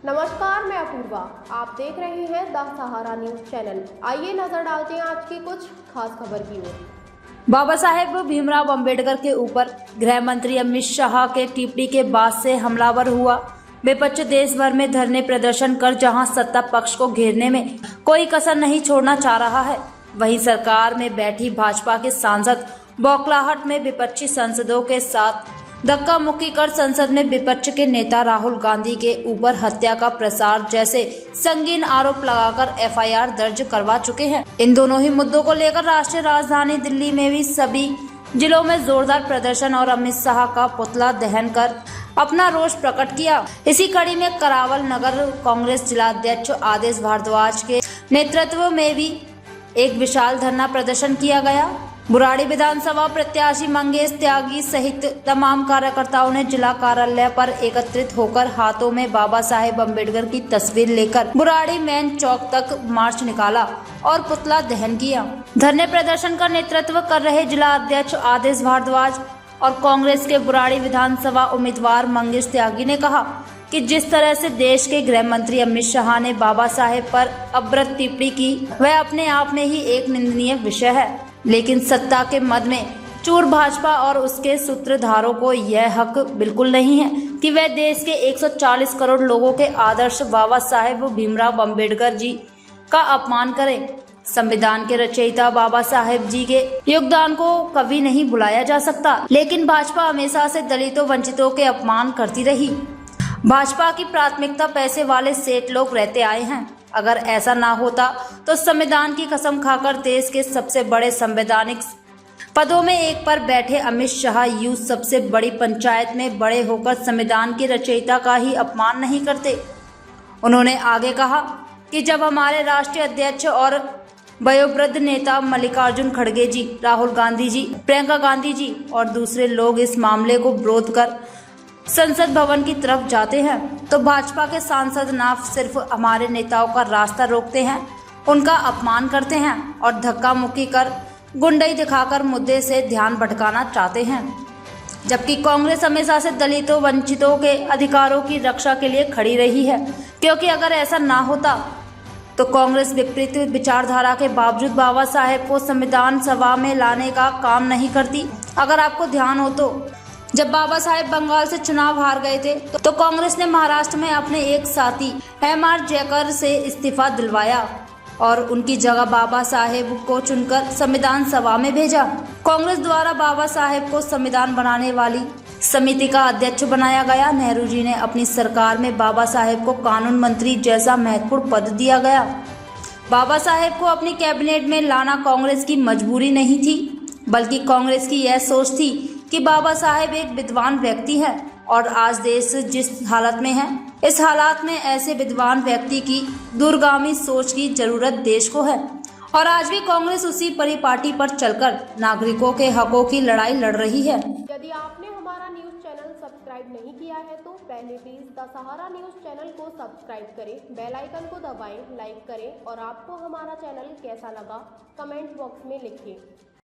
नमस्कार, मैं अपूर्वा। आप देख रहे हैं द सहारा न्यूज चैनल। आइए नजर डालते हैं आज की कुछ खास खबर की ओर। बाबा साहेब भीमराव अंबेडकर के ऊपर गृह मंत्री अमित शाह के टिप्पणी के बाद से हमलावर हुआ। विपक्ष देश भर में धरने प्रदर्शन कर जहां सत्ता पक्ष को घेरने में कोई कसर नहीं छोड़ना चाह रहा है, वहीं सरकार में बैठी भाजपा के सांसद बौखलाहट में विपक्षी सांसदों के साथ धक्का मुक्की कर संसद में विपक्ष के नेता राहुल गांधी के ऊपर हत्या का प्रसार जैसे संगीन आरोप लगाकर एफआईआर दर्ज करवा चुके हैं। इन दोनों ही मुद्दों को लेकर राष्ट्रीय राजधानी दिल्ली में भी सभी जिलों में जोरदार प्रदर्शन और अमित शाह का पुतला दहन कर अपना रोष प्रकट किया। इसी कड़ी में करावल नगर कांग्रेस जिलाध्यक्ष आदेश भारद्वाज के नेतृत्व में भी एक विशाल धरना प्रदर्शन किया गया। बुराड़ी विधानसभा प्रत्याशी मंगेश त्यागी सहित तमाम कार्यकर्ताओं ने जिला कार्यालय पर एकत्रित होकर हाथों में बाबा साहेब अम्बेडकर की तस्वीर लेकर बुराड़ी मेन चौक तक मार्च निकाला और पुतला दहन किया। धरने प्रदर्शन का नेतृत्व कर रहे जिला अध्यक्ष आदेश भारद्वाज और कांग्रेस के बुराड़ी विधानसभा उम्मीदवार मंगेश त्यागी ने कहा कि जिस तरह से देश के गृह मंत्री अमित शाह ने बाबा साहेब पर अभद्र टिप्पणी की, वह अपने आप में ही एक निंदनीय विषय है। लेकिन सत्ता के मद में चूर भाजपा और उसके सूत्रधारों को यह हक बिल्कुल नहीं है कि वह देश के 140 करोड़ लोगों के आदर्श बाबा साहेब भीमराव अंबेडकर जी का अपमान करें। संविधान के रचयिता बाबा साहेब जी के योगदान को कभी नहीं भुलाया जा सकता, लेकिन भाजपा हमेशा से दलितों वंचितों के अपमान करती रही। भाजपा की प्राथमिकता पैसे वाले सेठ लोग रहते आए हैं। अगर ऐसा ना होता तो संविधान की कसम खाकर देश के सबसे बड़े संवैधानिक पदों में एक पर बैठे अमित शाह यूं सबसे बड़ी पंचायत में बड़े होकर संविधान की रचयिता का ही अपमान नहीं करते। उन्होंने आगे कहा कि जब हमारे राष्ट्रीय अध्यक्ष और वयोवृद्ध नेता मल्लिकार्जुन खड़गे जी, राहुल गांधी जी, प्रियंका गांधी जी और दूसरे लोग इस मामले को विरोध कर संसद भवन की तरफ जाते हैं तो भाजपा के सांसद न सिर्फ हमारे नेताओं का रास्ता रोकते हैं, उनका अपमान करते हैं और धक्का मुक्की कर गुंडई दिखाकर मुद्दे से ध्यान भटकाना चाहते हैं। जबकि कांग्रेस हमेशा से दलितों वंचितों के अधिकारों की रक्षा के लिए खड़ी रही है, क्योंकि अगर ऐसा ना होता तो कांग्रेस विपरीत विचारधारा के बावजूद बाबा साहेब को संविधान सभा में लाने का काम नहीं करती। अगर आपको ध्यान हो तो जब बाबा साहेब बंगाल से चुनाव हार गए थे तो कांग्रेस ने महाराष्ट्र में अपने एक साथी एम.आर. जयकर से इस्तीफा दिलवाया और उनकी जगह बाबा साहेब को चुनकर संविधान सभा में भेजा। कांग्रेस द्वारा बाबा साहेब को संविधान बनाने वाली समिति का अध्यक्ष बनाया गया। नेहरू जी ने अपनी सरकार में बाबा साहेब को कानून मंत्री जैसा महत्वपूर्ण पद दिया गया। बाबा साहेब को अपनी कैबिनेट में लाना कांग्रेस की मजबूरी नहीं थी, बल्कि कांग्रेस की यह सोच थी कि बाबा साहेब एक विद्वान व्यक्ति है और आज देश जिस हालत में है, इस हालात में ऐसे विद्वान व्यक्ति की दूरगामी सोच की जरूरत देश को है। और आज भी कांग्रेस उसी परिपाटी पर चलकर नागरिकों के हकों की लड़ाई लड़ रही है। यदि आपने हमारा न्यूज चैनल सब्सक्राइब नहीं किया है तो पहले please the Sahara news channel को सब्सक्राइब करें, बेल आइकन को दबाएं, लाइक करें और आपको हमारा चैनल कैसा लगा कमेंट बॉक्स में लिखें।